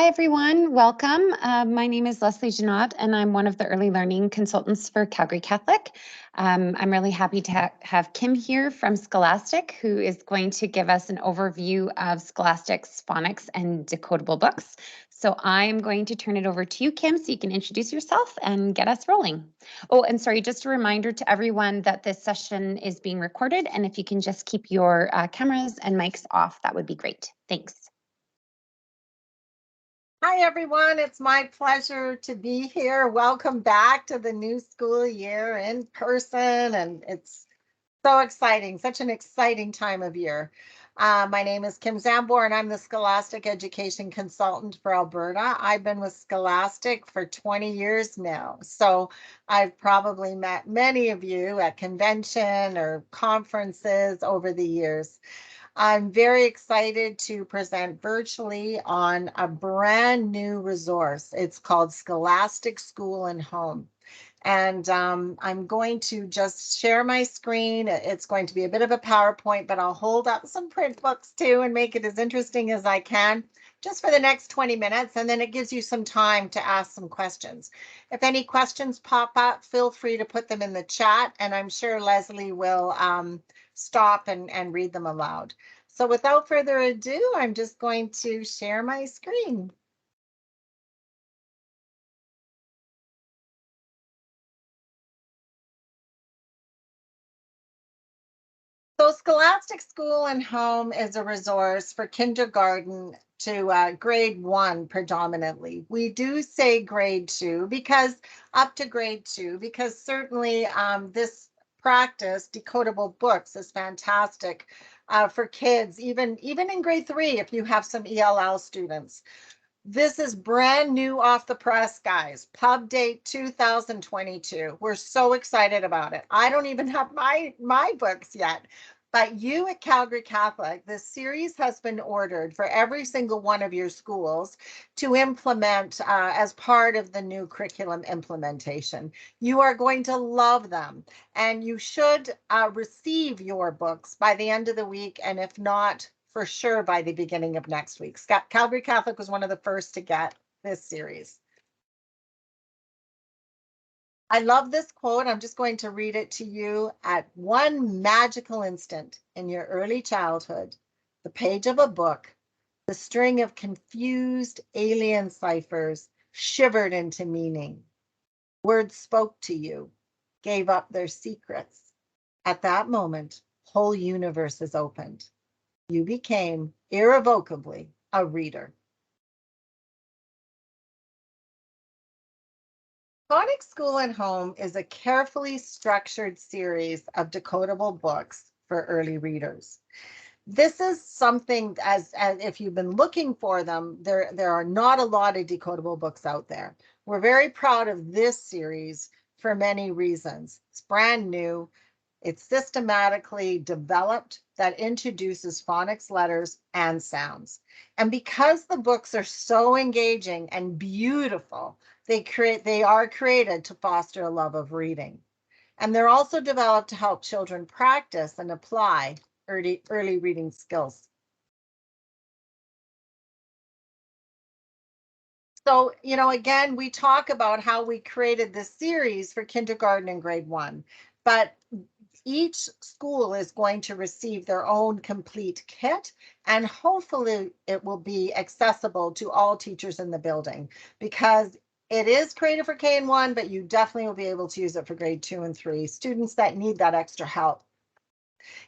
Hi, everyone. Welcome. My name is Leslie Janot, and I'm one of the early learning consultants for Calgary Catholic. I'm really happy to have Kim here from Scholastic, who is going to give us an overview of Scholastic's phonics and decodable books. So I'm going to turn it over to you, Kim, so you can introduce yourself and get us rolling. Oh, and sorry, just a reminder to everyone that this session is being recorded, and if you can just keep your cameras and mics off, that would be great. Thanks. Hi, everyone. It's my pleasure to be here. Welcome back to the new school year in person. And it's so exciting, such an exciting time of year. My name is Kim Zambor, and I'm the Scholastic Education Consultant for Alberta. I've been with Scholastic for 20 years now. So I've probably met many of you at convention or conferences over the years. I'm very excited to present virtually on a brand new resource. It's called Scholastic School and Home. And I'm going to just share my screen. It's going to be a bit of a PowerPoint, but I'll hold up some print books too and make it as interesting as I can just for the next 20 minutes. And then it gives you some time to ask some questions. If any questions pop up, feel free to put them in the chat, and I'm sure Leslie will stop and read them aloud. So without further ado, I'm just going to share my screen. So Scholastic School and Home is a resource for kindergarten to grade 1 predominantly. We do say grade 2 because up to grade 2, because certainly this practice, decodable books, is fantastic for kids, even in grade 3 if you have some ELL students. This is brand new off the press, guys. Pub date 2022. We're so excited about it. I don't even have my books yet. But you at Calgary Catholic, this series has been ordered for every single one of your schools to implement as part of the new curriculum implementation. You are going to love them, and you should receive your books by the end of the week, and if not, for sure by the beginning of next week. Calgary Catholic was one of the first to get this series. I love this quote. I'm just going to read it to you. At one magical instant in your early childhood, the page of a book, the string of confused alien ciphers shivered into meaning. Words spoke to you, gave up their secrets. At that moment, whole universes opened. You became irrevocably a reader. Phonics School and Home is a carefully structured series of decodable books for early readers. This is something, as if you've been looking for them, there are not a lot of decodable books out there. We're very proud of this series for many reasons. It's brand new. It's systematically developed that introduces phonics letters and sounds. And because the books are so engaging and beautiful, they are created to foster a love of reading. And they're also developed to help children practice and apply early reading skills. So, again, we talk about how we created this series for kindergarten and grade 1, but each school is going to receive their own complete kit, and hopefully it will be accessible to all teachers in the building, because it is created for K and 1, but you definitely will be able to use it for grade 2 and 3, students that need that extra help.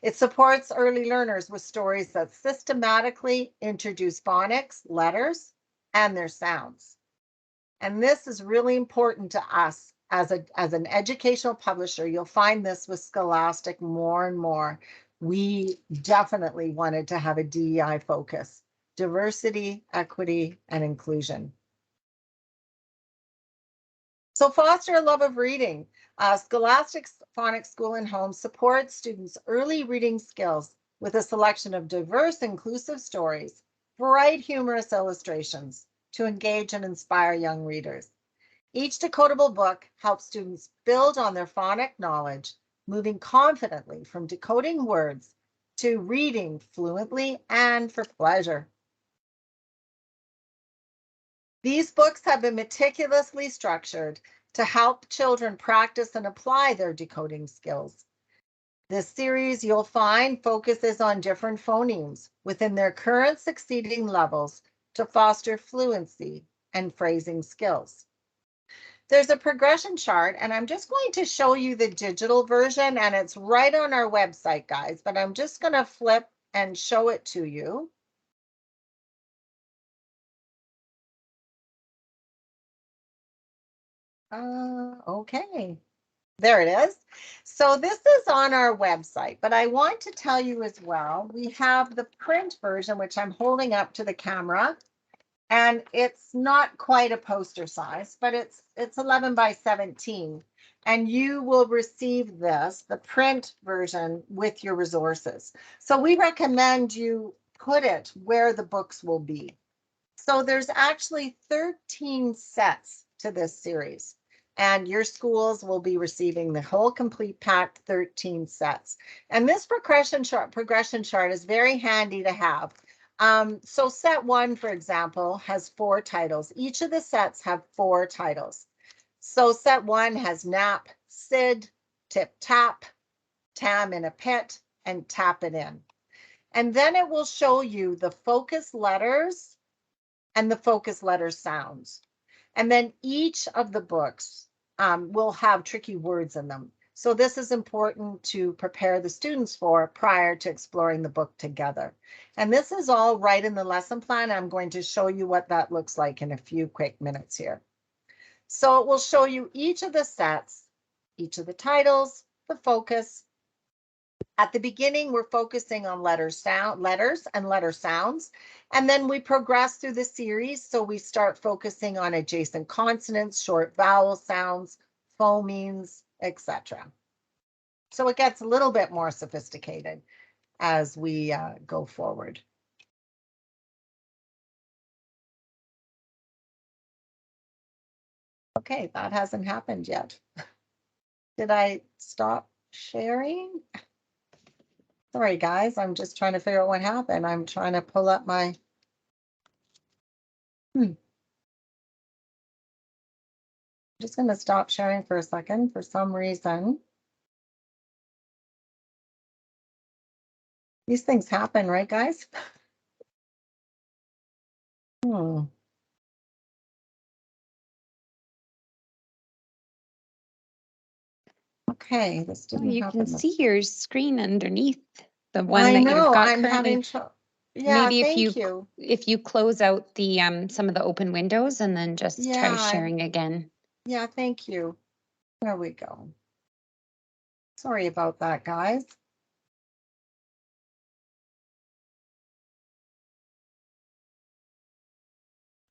It supports early learners with stories that systematically introduce phonics, letters, and their sounds. And this is really important to us as an educational publisher. You'll find this with Scholastic more and more. We definitely wanted to have a DEI focus: diversity, equity, and inclusion. So foster a love of reading. Scholastic Phonics School and Home supports students' early reading skills with a selection of diverse, inclusive stories, bright, humorous illustrations to engage and inspire young readers. Each decodable book helps students build on their phonic knowledge, moving confidently from decoding words to reading fluently and for pleasure. These books have been meticulously structured to help children practice and apply their decoding skills. This series, you'll find, focuses on different phonemes within their current succeeding levels to foster fluency and phrasing skills. There's a progression chart, and I'm just going to show you the digital version, and it's right on our website, guys, but I'm just going to flip and show it to you. Okay. There it is. So this is on our website, but I want to tell you as well, we have the print version, which I'm holding up to the camera, and it's not quite a poster size, but it's 11 by 17. And you will receive this, the print version, with your resources. So we recommend you put it where the books will be. So there's actually 13 sets to this series, and your schools will be receiving the whole complete pack, 13 sets. And this progression chart is very handy to have. So set 1, for example, has 4 titles. Each of the sets have 4 titles. So set 1 has Nap, Sid, Tip Tap, Tam in a Pit, and Tap It In. And then it will show you the focus letters and the focus letter sounds. And then each of the books will have tricky words in them. So this is important to prepare the students for prior to exploring the book together. And this is all right in the lesson plan. I'm going to show you what that looks like in a few quick minutes here. So it will show you each of the sets, each of the titles, the focus. At the beginning, we're focusing on letters and letter sounds, and then we progress through the series. So we start focusing on adjacent consonants, short vowel sounds, phonemes, etc. So it gets a little bit more sophisticated as we go forward. Okay, that hasn't happened yet. Did I stop sharing? Sorry, guys, I'm just trying to figure out what happened. I'm trying to pull up my... I'm just going to stop sharing for a second for some reason. These things happen, right, guys? Okay, this didn't You happen. can see your screen underneath the one I that know, you've got I'm currently. having trouble. Yeah, Maybe thank you. if you close out the some of the open windows and then just try Yeah, sharing again. Yeah, thank you. There we go. Sorry about that, guys.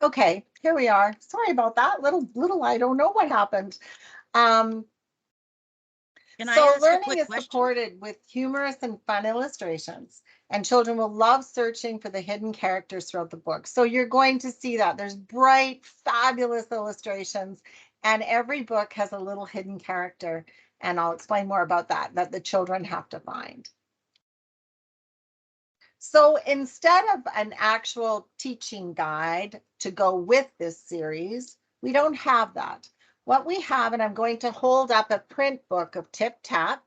Okay, here we are. Sorry about that. Little, I don't know what happened. So learning is supported with humorous and fun illustrations, and children will love searching for the hidden characters throughout the book. So you're going to see that there's bright, fabulous illustrations, and every book has a little hidden character, and I'll explain more about that the children have to find. So instead of an actual teaching guide to go with this series, we don't have that. What we have, and I'm going to hold up a print book of Tip Tap.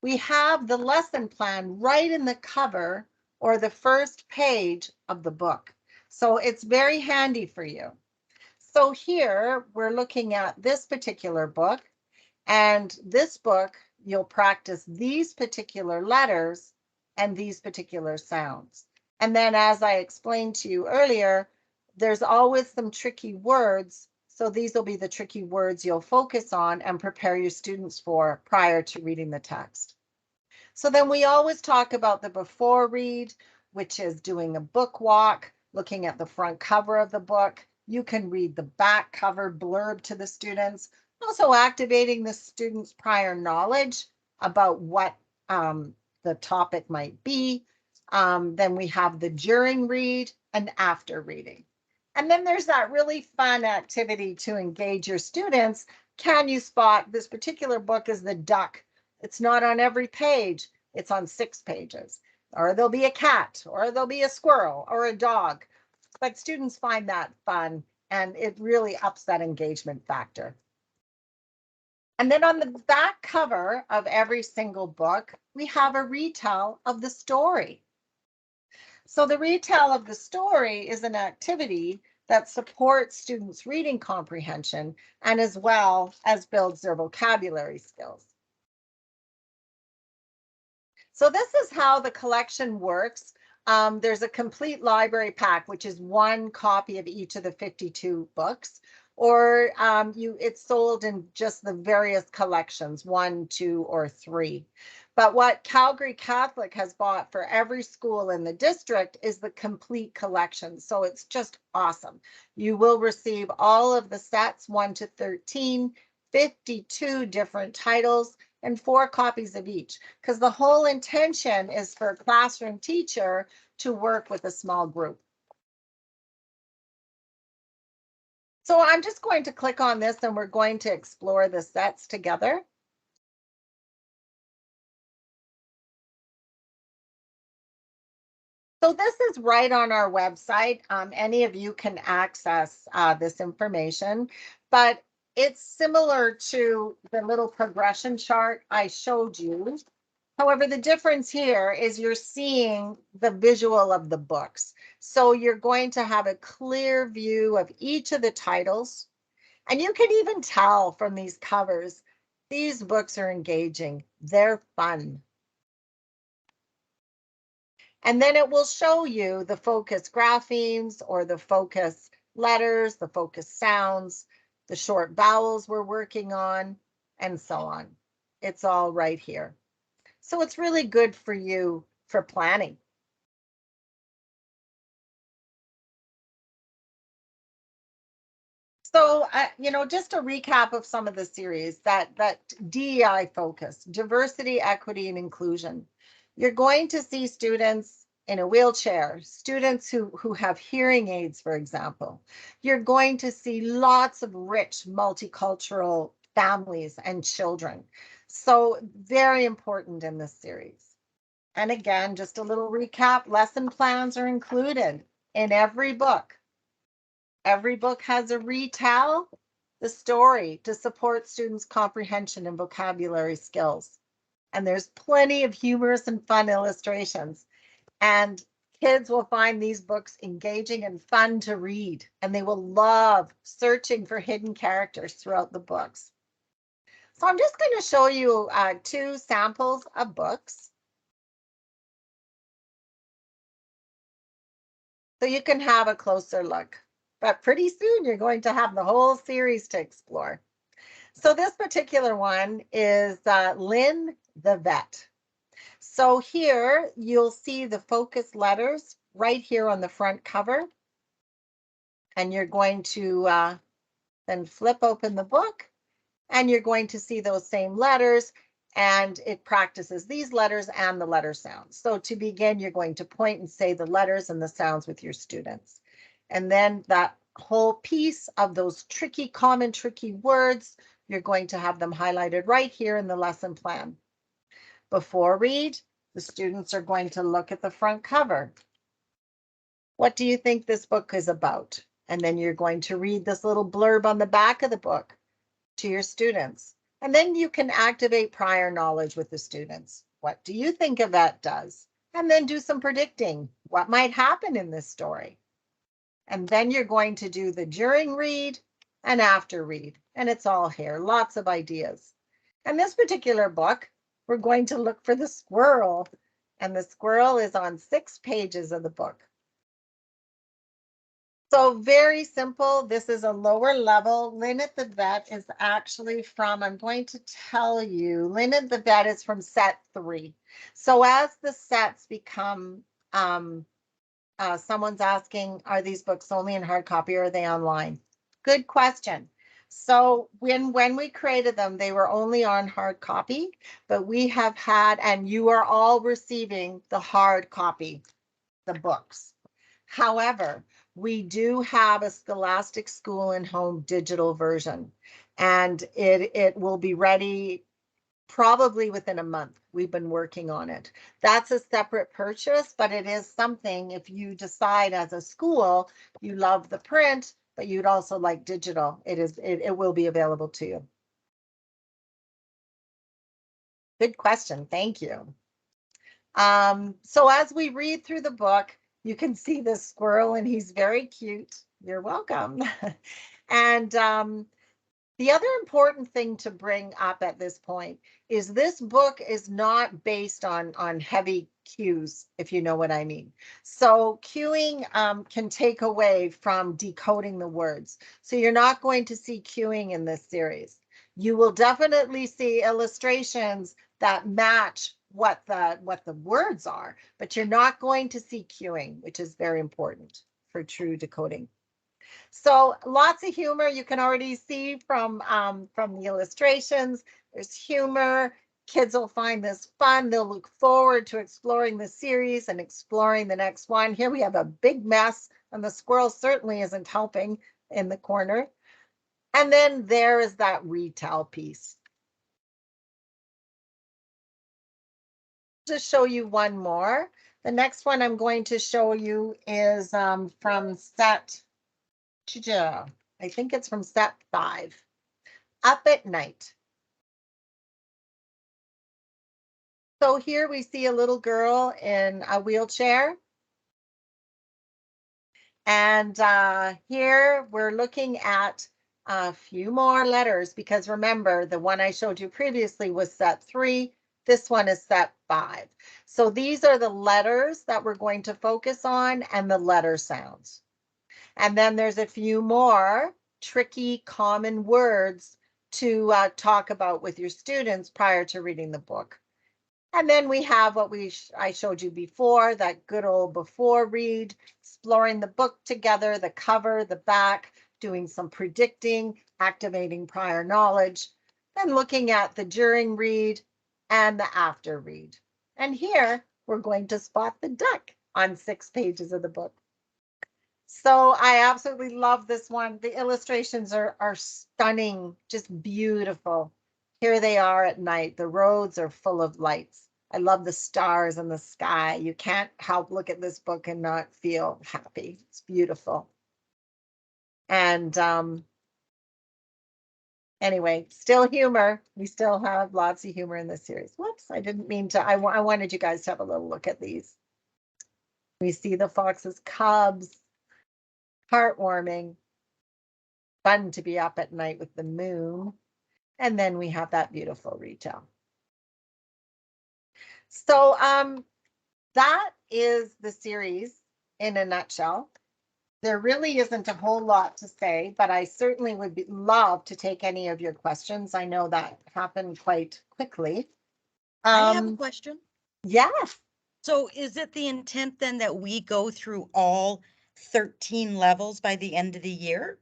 We have the lesson plan right in the cover or the first page of the book. So it's very handy for you. So here we're looking at this particular book, and this book, you'll practice these particular letters and these particular sounds. And then as I explained to you earlier, there's always some tricky words. So these will be the tricky words you'll focus on and prepare your students for prior to reading the text. So then we always talk about the before read, which is doing a book walk, looking at the front cover of the book. You can read the back cover blurb to the students, also activating the students' prior knowledge about what the topic might be. Then we have the during read and after reading. And then there's that really fun activity to engage your students. Can you spot this particular book is the duck? It's not on every page. It's on 6 pages. Or there'll be a cat, or there'll be a squirrel, or a dog. but students find that fun, and it really ups that engagement factor. And then on the back cover of every single book, we have a retell of the story. So the retell of the story is an activity that supports students' reading comprehension and as well as builds their vocabulary skills. So this is how the collection works. There's a complete library pack, which is one copy of each of the 52 books, or it's sold in just the various collections, 1, 2, or 3. But what Calgary Catholic has bought for every school in the district is the complete collection. So it's just awesome. You will receive all of the sets 1 to 13, 52 different titles, and 4 copies of each, because the whole intention is for a classroom teacher to work with a small group. So I'm just going to click on this and we're going to explore the sets together. So this is right on our website. Any of you can access this information, but it's similar to the little progression chart I showed you. However, the difference here is you're seeing the visual of the books. So you're going to have a clear view of each of the titles. And you can even tell from these covers, these books are engaging. They're fun. And then it will show you the focus graphemes or the focus letters, the focus sounds, the short vowels we're working on, and so on. It's all right here. So it's really good for you for planning. So, just a recap of some of the series, that DEI focus, diversity, equity, and inclusion. You're going to see students in a wheelchair, students who have hearing aids, for example. You're going to see lots of rich multicultural families and children. So very important in this series. And again, just a little recap, lesson plans are included in every book. Every book has a retell the story to support students' comprehension and vocabulary skills. And there's plenty of humorous and fun illustrations. And kids will find these books engaging and fun to read. And they will love searching for hidden characters throughout the books. So I'm just going to show you 2 samples of books. So you can have a closer look. But pretty soon you're going to have the whole series to explore. So this particular one is Lynn the Vet. So here you'll see the focus letters right here on the front cover. And you're going to then flip open the book and you're going to see those same letters, and it practices these letters and the letter sounds. So to begin, you're going to point and say the letters and the sounds with your students. And then that whole piece of those common tricky words, you're going to have them highlighted right here in the lesson plan. Before read, the students are going to look at the front cover. What do you think this book is about? And then you're going to read this little blurb on the back of the book to your students. And then you can activate prior knowledge with the students. What do you think a vet does? And then do some predicting. What might happen in this story? And then you're going to do the during read and after read. And it's all here, lots of ideas. And this particular book, we're going to look for the squirrel. And the squirrel is on 6 pages of the book. So very simple. This is a lower level. Lynette the Vet is actually from, I'm going to tell you, Lynette the Vet is from set 3. So as the sets become, someone's asking, are these books only in hard copy or are they online? Good question. So when we created them, they were only on hard copy, but we have had, and you are all receiving the hard copy, the books. However, we do have a Scholastic School and Home digital version, and it will be ready probably within a month. we've been working on it. That's a separate purchase, but it is something if you decide as a school you love the print, but you'd also like digital, it will be available to you. Good question. Thank you. So as we read through the book, you can see this squirrel and he's very cute. You're welcome. And the other important thing to bring up at this point is this book is not based on heavy cues, if you know what I mean. So cueing can take away from decoding the words. So you're not going to see cueing in this series. You will definitely see illustrations that match what the words are, but you're not going to see cueing, which is very important for true decoding. So lots of humor you can already see from the illustrations. There's humor. Kids will find this fun. They'll look forward to exploring the series and exploring the next one. Here we have a big mess, and the squirrel certainly isn't helping in the corner. And then there is that retell piece. Just show you one more. The next one I'm going to show you is from set, I think it's from set 5, Up at Night. So here we see a little girl in a wheelchair. And here we're looking at a few more letters because remember, the one I showed you previously was set 3. This one is set 5. So these are the letters that we're going to focus on and the letter sounds. And then there's a few more tricky common words to talk about with your students prior to reading the book. And then we have what I showed you before, that good old before read, exploring the book together, the cover, the back, doing some predicting, activating prior knowledge, then looking at the during read and the after read. And here we're going to spot the duck on 6 pages of the book. So I absolutely love this one. The illustrations are stunning, just beautiful. Here they are at night. The roads are full of lights. I love the stars in the sky. You can't help look at this book and not feel happy. It's beautiful. And anyway, still humor. We still have lots of humor in this series. Whoops, I didn't mean to. I wanted you guys to have a little look at these. We see the fox's cubs. Heartwarming. Fun to be up at night with the moon. And then we have that beautiful retell. So that is the series in a nutshell. There really isn't a whole lot to say, but I certainly would love to take any of your questions. I know that happened quite quickly. I have a question. Yes. So is it the intent then that we go through all 13 levels by the end of the year?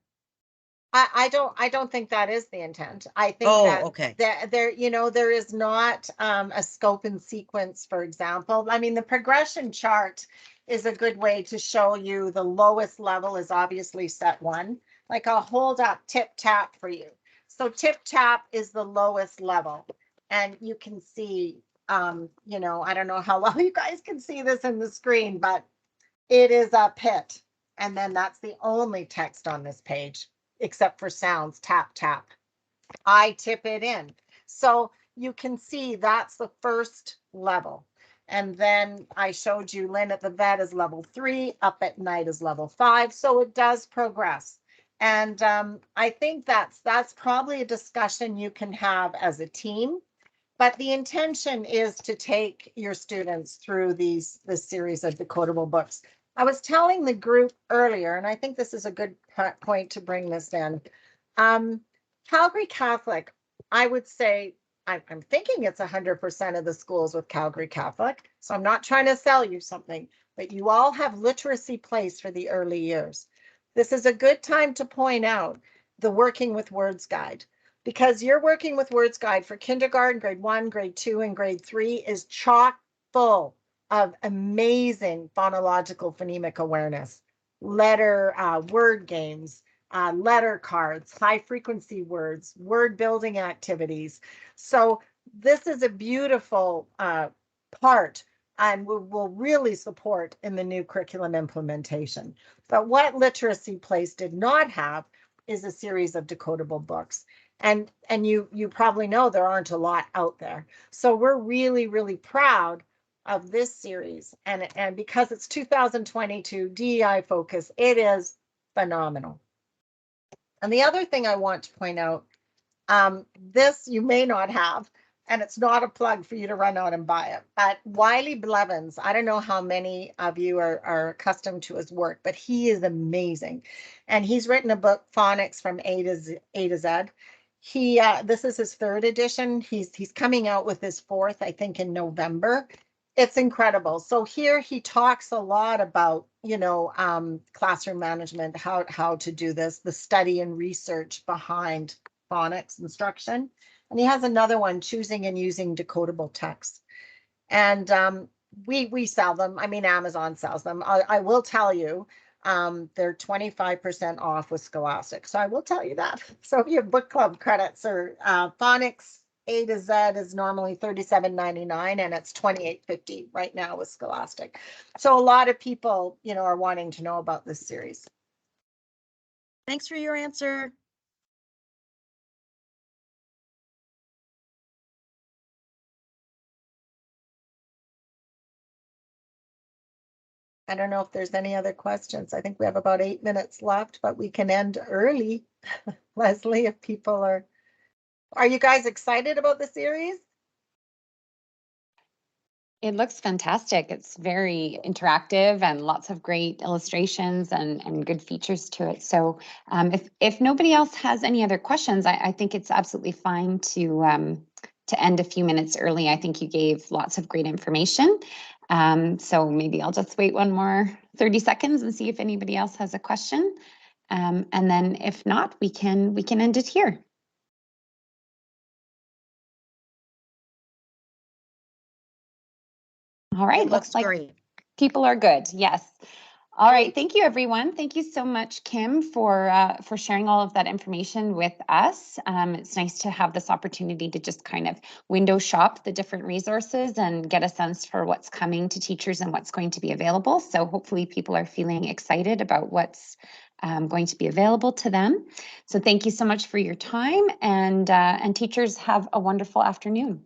I don't think that is the intent. I think okay. that there is not a scope and sequence, for example. I mean, the progression chart is a good way to show you the lowest level is obviously set 1. Like I'll hold up tip tap for you. So tip tap is the lowest level. And you can see, I don't know how well you guys can see this in the screen, but it is a pit. And then that's the only text on this page, except for sounds, tap, tap. I tip it in. So you can see that's the first level. And then I showed you Lynn at the vet is level 3, Up at Night is level 5. So it does progress. And I think that's probably a discussion you can have as a team. But the intention is to take your students through this series of decodable books. I was telling the group earlier, and I think this is a good point to bring this in. Calgary Catholic, I would say, I'm thinking it's 100% of the schools with Calgary Catholic. So I'm not trying to sell you something, but you all have literacy place for the early years. This is a good time to point out the Working with Words guide, because your Working with Words guide for kindergarten, grade 1, grade 2, and grade 3 is chock full of amazing phonological phonemic awareness, letter word games, letter cards, high frequency words, word building activities. So this is a beautiful part and will really support in the new curriculum implementation. But what Literacy Place did not have is a series of decodable books. And you probably know there aren't a lot out there. So we're really, really proud of this series. And because it's 2022 DEI focus, it is phenomenal. And the other thing I want to point out, this you may not have, and it's not a plug for you to run out and buy it, but Wiley Blevins, I don't know how many of you are accustomed to his work, but he is amazing. And he's written a book, Phonics from A to Z. This is his 3rd edition. He's coming out with his 4th, I think, in November. It's incredible. So here he talks a lot about, classroom management, how to do this, the study and research behind phonics instruction. And he has another one, choosing and using decodable text. And we sell them. I mean, Amazon sells them. I will tell you, they're 25% off with Scholastic. So I will tell you that. So if you have book club credits, or phonics A to Z is normally $37.99 and it's $28.50 right now with Scholastic. So a lot of people, are wanting to know about this series. Thanks for your answer. I don't know if there's any other questions. I think we have about 8 minutes left, but we can end early. Leslie, if people are you guys excited about the series? It looks fantastic. It's very interactive and lots of great illustrations and good features to it. So if nobody else has any other questions, I think it's absolutely fine to end a few minutes early. I think you gave lots of great information. So maybe I'll just wait one more 30 seconds and see if anybody else has a question. And then if not, we can end it here. All right, looks like great. People are good. Yes. All right. Thank you, everyone. Thank you so much, Kim, for sharing all of that information with us. It's nice to have this opportunity to just kind of window shop the different resources and get a sense for what's coming to teachers and what's going to be available. So hopefully people are feeling excited about what's going to be available to them. So thank you so much for your time, and teachers, have a wonderful afternoon.